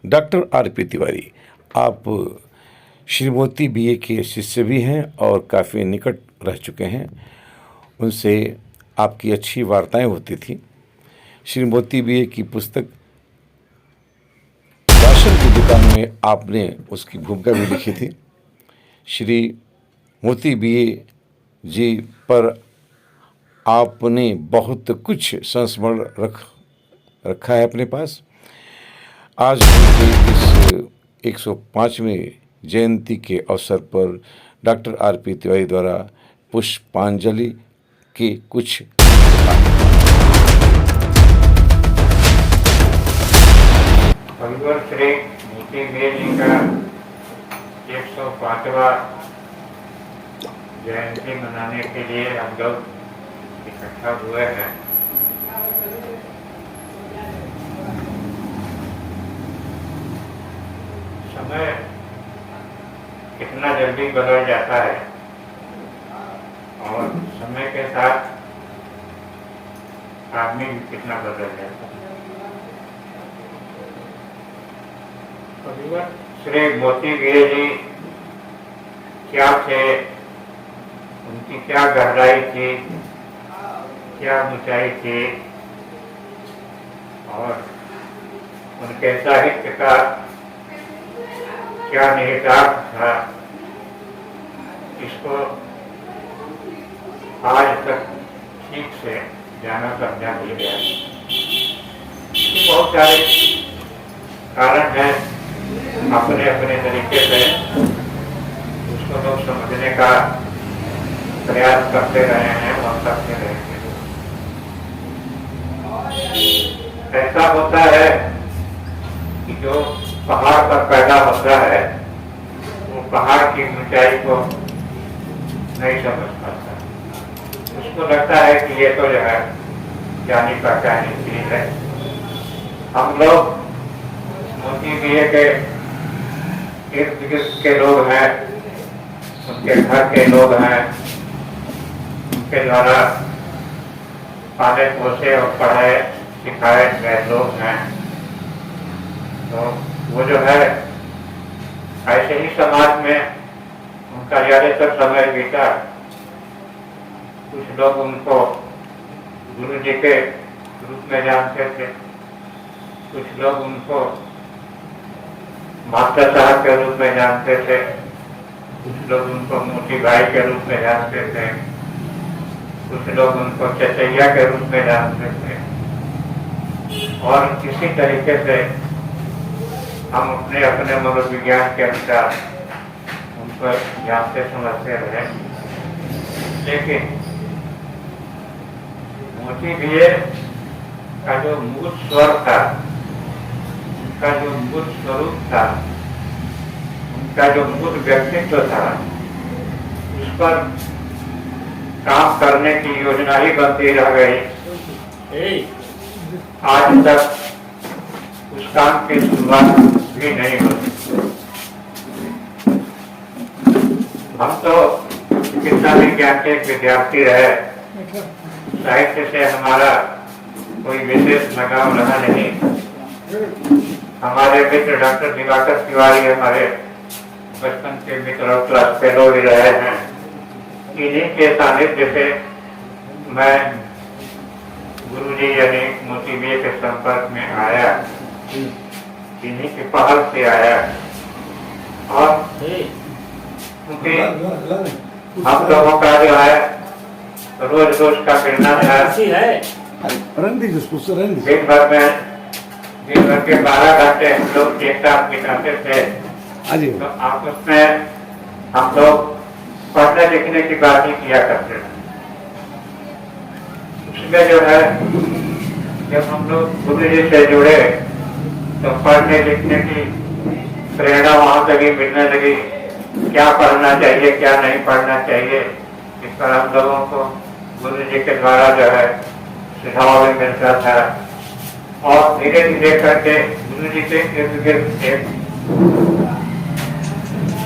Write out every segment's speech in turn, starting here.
Doctor RP. Tiwari, आप श्री मोती BA के शिष्य भी हैं और काफ़ी निकट रह चुके हैं। उनसे आपकी अच्छी वार्ताएं होती थी। श्री मोती बीए की पुस्तक राशन की दुकान में आपने उसकी भूमिका भी लिखी थी। श्री मोती बीए जी पर आपने बहुत कुछ संस्मरण रखा है अपने पास। आज उनके इस 105वें जयंती के अवसर पर डॉक्टर आर.पी. तिवारी द्वारा पुष्पांजलि के कुछ भगवान श्री मोती बीए जी का 105वां जयंती मनाने के लिए हम लोग इकट्ठा हुए हैं। समय कितना जल्दी बदल जाता है और समय के साथ आदमी भी कितना बदल जाता है। श्री मोती बीए जी क्या थे, उनकी क्या गहराई थी, क्या ऊंचाई थी और उनके साहित्य का क्या निहितार्थ था, इसको आज तक ठीक से जाना समझा नहीं गया। बहुत सारे कारण हैं, अपने अपने तरीके से उसको लोग समझने का प्रयास करते रहे हैं और करते रहेंगे। ऐसा होता है कि जो पहाड़ पर पैदा होता है वो पहाड़ की ऊंचाई को नहीं समझ पाता। उसको लगता है कि ये तो जो है जानी पहचानी चीज है। हम लोग मोती बीए के इर्द गिर्द के लोग हैं, उनके घर के लोग हैं, उनके द्वारा पाले पोसे और पढ़ाए सिखाए गए लोग हैं। तो वो जो है ऐसे ही समाज में उनका ज्यादातर समय बीता। कुछ लोग उनको गुरु जी के रूप में जानते थे, कुछ लोग उनको मास्टर साहब के रूप में जानते थे, कुछ लोग उनको मोती भाई के रूप में जानते थे, कुछ लोग उनको चचैया के रूप में जानते थे। और किसी तरीके से हम अपने अपने मनोविज्ञान के अनुसार उनको जानते समझते रहे। लेकिन मोती बीए का जो मूल स्वर था, उनका जो मूल स्वरूप था, उनका जो मूल व्यक्तित्व था, उस पर काम करने की योजना ही बनती रह गई। आज तक उस काम की शुरुआत भी नहीं हुई। हम तो चिकित्सा विज्ञान के विद्यार्थी रहे, साहित्य से हमारा कोई विशेष लगाव रहा नहीं। हमारे मित्र डॉक्टर दिवाकर तिवारी हमारे बचपन के मित्र और क्लास फेलो भी रहे हैं। इन्हीं के सानिध्य से मैं गुरुजी यानी मोती बीए के संपर्क में आया, इन्हीं की पहल से आया। और क्योंकि हम लोगों का जो है रोज रोज का किरणा है, दिन भर के 12 घंटे हम लोग एक साथ बिताते थे। तो आपस में हम लोग पढ़ने लिखने की बात ही किया करते थे। उसमें जो है जब हम लोग गुरु जी से जुड़े तो पढ़ने लिखने की प्रेरणा वहां से भी मिलने लगी। क्या पढ़ना चाहिए, क्या नहीं पढ़ना चाहिए, इस पर हम लोगों को गुरु जी के द्वारा जो है सुझाव भी मिलता था। और धीरे धीरे करके गुरु जी के इर्द गिर्द एक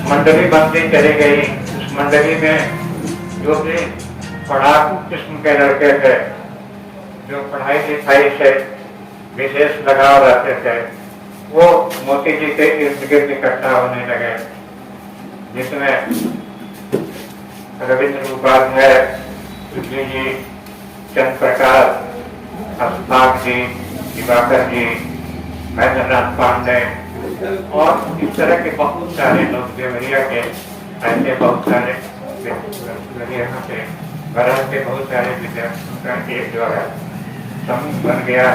मंडली बनती चली गई। उस मंडली में जो भी पढ़ाकू किस्म के लड़के थे, जो पढ़ाई लिखाई से विशेष लगाव रखते थे, वो मोती जी के इर्द गिर्द इकट्ठा होने लगे, जिसमें रविंद्र उपाध्याय, तुलसी जी, चंद्र प्रकाश, अशफाक जी, दिवाकर जी, महेंद्र नाथ पांडे और इस तरह के बहुत सारे लोग देवरिया के ऐसे बहुत सारे यहाँ पे भारत के बहुत सारे विद्यार्थियों का एक जो है समूह बन गया,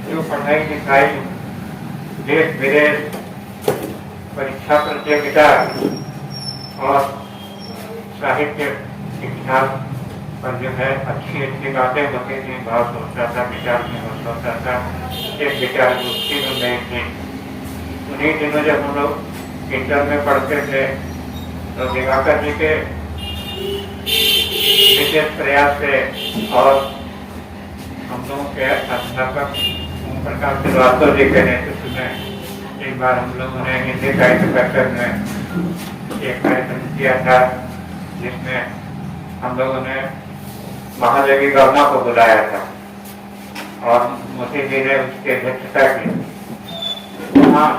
जो पढ़ाई लिखाई, देश विदेश, परीक्षा प्रतियोगिता और साहित्य इतिहास पर जो है अच्छी अच्छी बातें होती थी, भाव होता था, विचार विमर्श होता था, एक विचार गोष्ठी बन गई थी। उन्हीं दिनों जब हम लोग इंटर में पढ़ते थे तो दिवाकर जी के विशेष प्रयास से और हम लोगों के अध्यापक ओम प्रकाश श्रीवास्तव जी के नेतृत्व में एक बार हम लोगों ने हिंदी साहित्य परिषद में एक कार्यक्रम किया था, जिसमें हम लोगों ने महादेवी वर्मा को बुलाया था और मोती जी ने उसकी अध्यक्षता की। वहाँ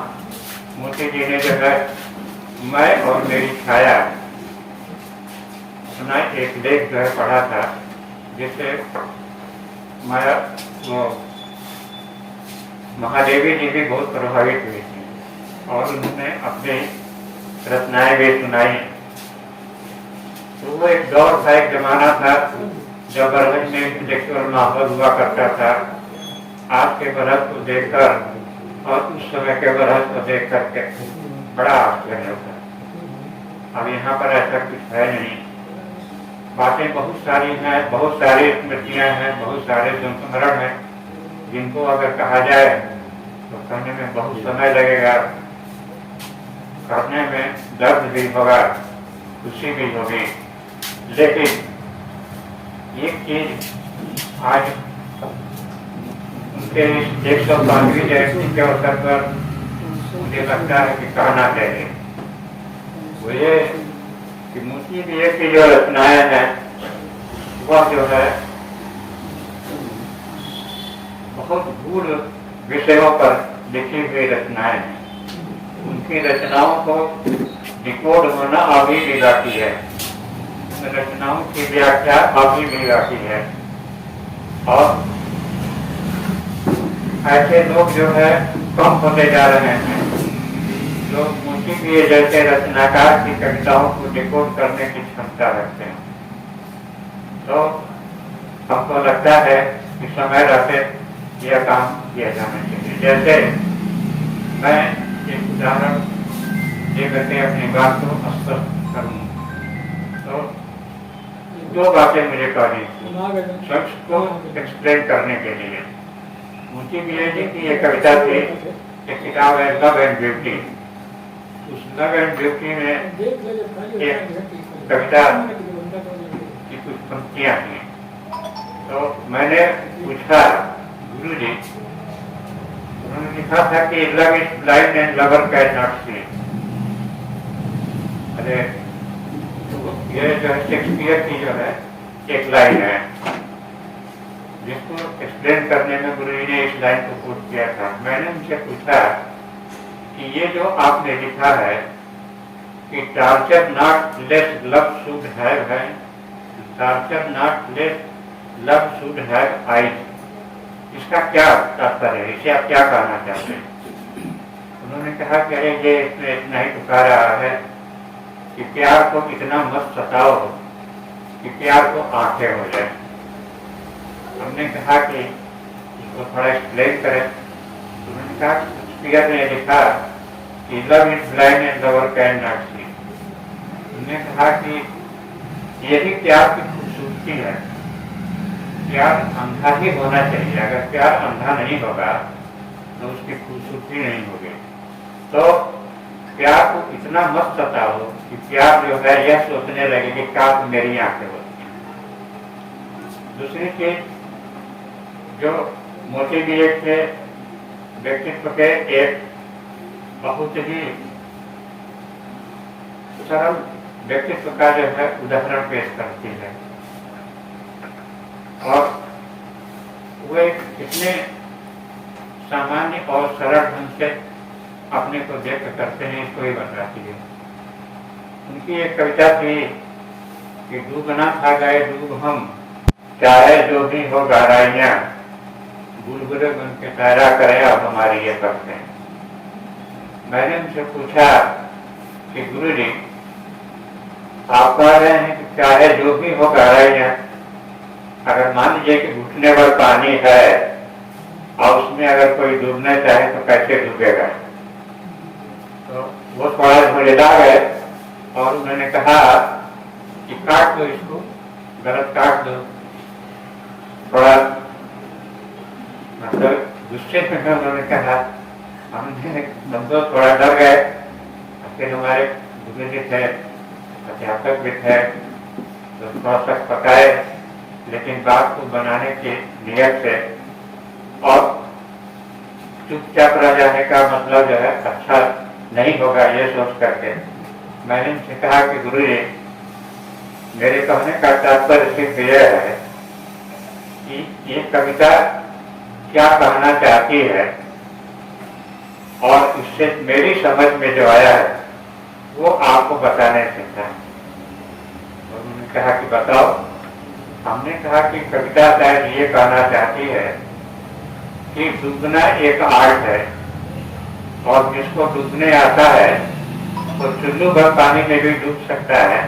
मोती जी ने जो है मैं और मेरी छाया अपना एक लेख जो है पढ़ा था, जिससे मैं वो महादेवी जी भी बहुत प्रभावित हुई थी और उन्होंने अपनी रचनाएं भी सुनाई। तो वो एक दौर था, एक जमाना था जब बरगद में इंटेलेक्चुअल माहौल हुआ करता था। आज के बरस को देखकर और उस समय के बरस को देख करके बड़ा आश्चर्य होता। अब यहाँ पर ऐसा कुछ है नहीं, बातें बहुत सारी हैं, बहुत सारी स्मृतियाँ हैं, बहुत सारे संस्मरण हैं, जिनको अगर कहा जाए तो कहने में बहुत समय लगेगा, करने में दर्द भी होगा, खुशी भी होगी। लेकिन एक चीज आज उनके 105वीं जयंती के अवसर पर मुझे लगता है कि कहना चाहिए, वो ये कि मोती जी की जो रचनाएं हैं वह जो है बहुत गूढ़ विषयों पर लिखी हुई रचनाएं हैं। उनकी रचनाओं को डिकोड होना अभी भी बाकी है, उन रचनाओं की व्याख्या अभी भी बाकी है। और ऐसे लोग जो है कम होते जा रहे हैं, जो मोती जी जैसे रचनाकार की कविताओं को डिकोड करने की क्षमता रखते हैं। तो हमको लगता है कि समय रहते यह काम किया जाना चाहिए। जैसे मैं एक उदाहरण देकर के अपनी बात को स्पष्ट करूँ तो दो बातें मुझे कहनी थी शख्स को एक्सप्लेन करने के लिए। मोती जी की ये कविता थी, एक किताब है लव एंड ब्यूटी। उस लव एंड ब्यूटी में एक कविता की कुछ पंक्तियां थी। तो मैंने पूछा गुरु जी, उन्होंने लिखा था कि love is blind and lover can not see. अरे ये जो है शेक्सपियर की जो है एक लाइन है, जिसको एक्सप्लेन करने में गुरु जी ने इस लाइन को कोट किया था। मैंने उनसे पूछा कि ये जो आपने लिखा है कि torture not less love should have है, torture not less love should have eyes, इसका क्या तात्पर्य है, इसे आप क्या कहना चाहते हैं? उन्होंने कहा कि अरे ये इसमें इतना ही टुका रहा है कि प्यार को इतना मत सताओ कि प्यार को आंखें हो जाए। हमने कहा कि इसको थोड़ा एक्सप्लेन करें। उन्होंने कहा शेक्सपियर ने लिखा कि love is blind and lover can not see. उन्होंने कहा कि यही प्यार की खूबसूरती है, प्यार अंधा ही होना चाहिए। अगर प्यार अंधा नहीं होगा तो उसकी खूबसूरती नहीं होगी। तो प्यार को इतना मत सताओ कि प्यार जो है यह सोचने लगे कि काश मेरी आंखें होती। दूसरी चीज जो मोती जी के व्यक्तित्व के एक बहुत ही सरल व्यक्तित्व का जो है उदाहरण पेश करती है, और वे कितने सामान्य और सरल ढंग से अपने को व्यक्त करते हैं, इसको ही बताती है। उनकी एक कविता थी कि डूबना था गए डूब हम, चाहे जो भी हो गहराइयाँ, बुलबुले बन के तैरा करें अब हमारी ये करते। मैंने उनसे पूछा कि गुरु जी, आप कह रहे हैं कि चाहे जो भी हो गहराइयाँ, अगर मान लीजिए कि घुटने पर पानी है और उसमें अगर कोई डूबना चाहे तो कैसे डूबेगा? तो वो थोड़ा झुंझला गए और उन्होंने कहा कि काट दो इसको, गलत काट दो। थोड़ा मतलब गुस्से में उन्होंने कहा। हम तो थोड़ा डर गए। फिर हमारे गुरु जी थे, अध्यापक भी थे, तो थोड़ा सा पकाए, लेकिन बात को बनाने की नियत से और चुपचाप रह जाने का मतलब जो है अच्छा नहीं होगा, ये सोच करके मैंने उनसे कहा कि गुरु जी, मेरे कहने का तात्पर्य सिर्फ यह है कि ये कविता क्या कहना चाहती है और इससे मेरी समझ में जो आया है वो आपको बताने से था। तो उन्होंने कहा कि बताओ। हमने कहा कि कविता शायद ये कहना चाहती है कि डूबना एक आर्ट है और जिसको डूबने आता है वो चुल्लू भर पानी में भी डूब सकता है,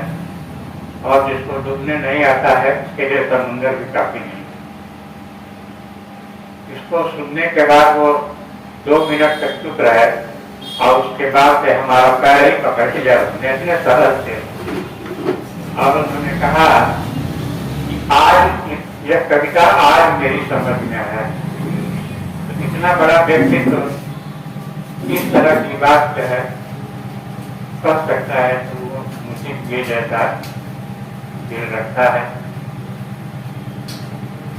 और जिसको डूबने नहीं आता है उसके लिए समुंदर भी काफी नहीं। इसको सुनने के बाद वो 2 मिनट तक चुप रहे और उसके बाद से हमारा पैर ही पकड़ लिया उसने इतने सरल से। और उन्होंने कहा कि आज यह कविता आज मेरी समझ में है। तो इतना बड़ा व्यक्तित्व इस तरह की बात जो है कर सकता है, तो वो मुझे ये जैसा दिल रखता है।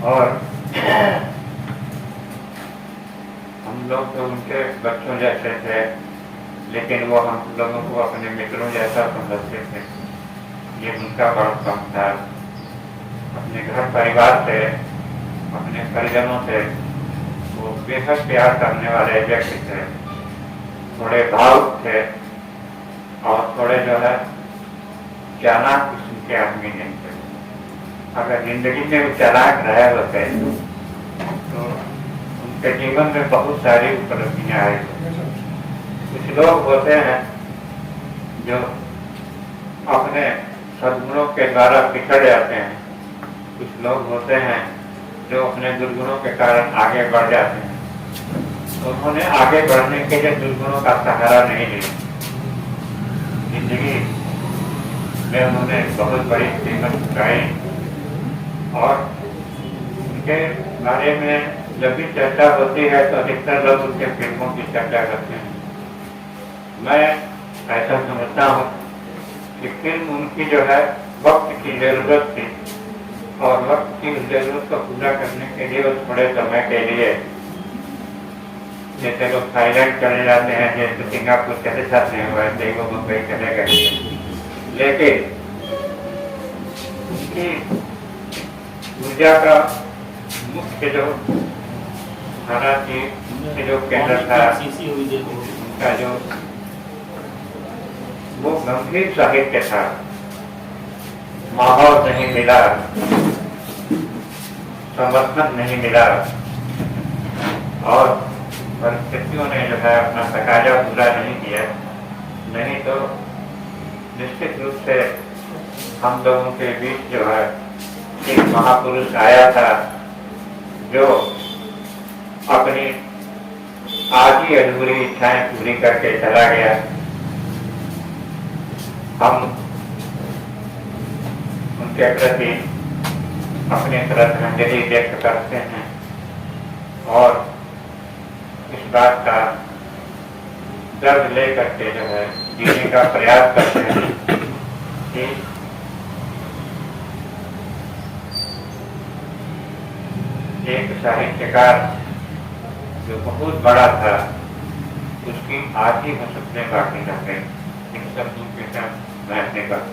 और हम लोग तो उनके बच्चों जैसे थे, लेकिन वो हम लोगों को अपने मित्रों जैसा समझते थे। ये उनका बड़प्पन था। अपने घर परिवार से, अपने परिजनों से वो बेहद प्यार करने वाले व्यक्ति थे। थोड़े भावुक थे और थोड़े जो है चालाक किस्म के आदमी नहीं थे। अगर जिंदगी में वो चालाक रहे होते तो उनके जीवन में बहुत सारी उपलब्धियां आई। कुछ लोग होते हैं जो अपने सद्गुणों के द्वारा पिछड़ जाते हैं, कुछ लोग होते हैं जो अपने दुर्गुणों के कारण आगे बढ़ जाते हैं। तो उन्होंने आगे बढ़ने के लिए दुर्गुणों का सहारा नहीं लिया। जिंदगी में उन्होंने बहुत बड़ी कीमत चुकाई और उनके बारे में जब भी चर्चा होती है तो अधिकतर लोग उनके फिल्मों की चर्चा करते हैं। मैं ऐसा समझता हूँ कि फिल्म उनकी जो है वक्त की जरूरत थी और वक्त की जरूरत को पूरा करने के लिए उस बड़े समय के लिए, जैसे लोग थाईलैंड चले जाते हैं, जैसे सिंगापुर चले जाते हैं, वैसे ही वो मुंबई चले गए। लेकिन उनकी ऊर्जा का मुख्य जो धारा थी, जो केंद्र था उनका, जो वो गंभीर साहित्य था। माहौल नहीं मिला, समर्थन नहीं मिला और परिस्थितियों ने जो है अपना तकाजा पूरा नहीं किया। नहीं तो निश्चित रूप से हम लोगों के बीच जो है एक महापुरुष आया था जो अपनी आधी अधूरी इच्छाएं पूरी करके चला गया। हम उनके प्रति अपने श्रद्धांजलि व्यक्त करते हैं और इस बात का दर्द लेकर के जो है जीने का प्रयास करते हैं कि एक साहित्यकार जो बहुत बड़ा था उसकी आधी हो सपने बाकी रह गए। इन शब्दों के साथ मैं अपने बात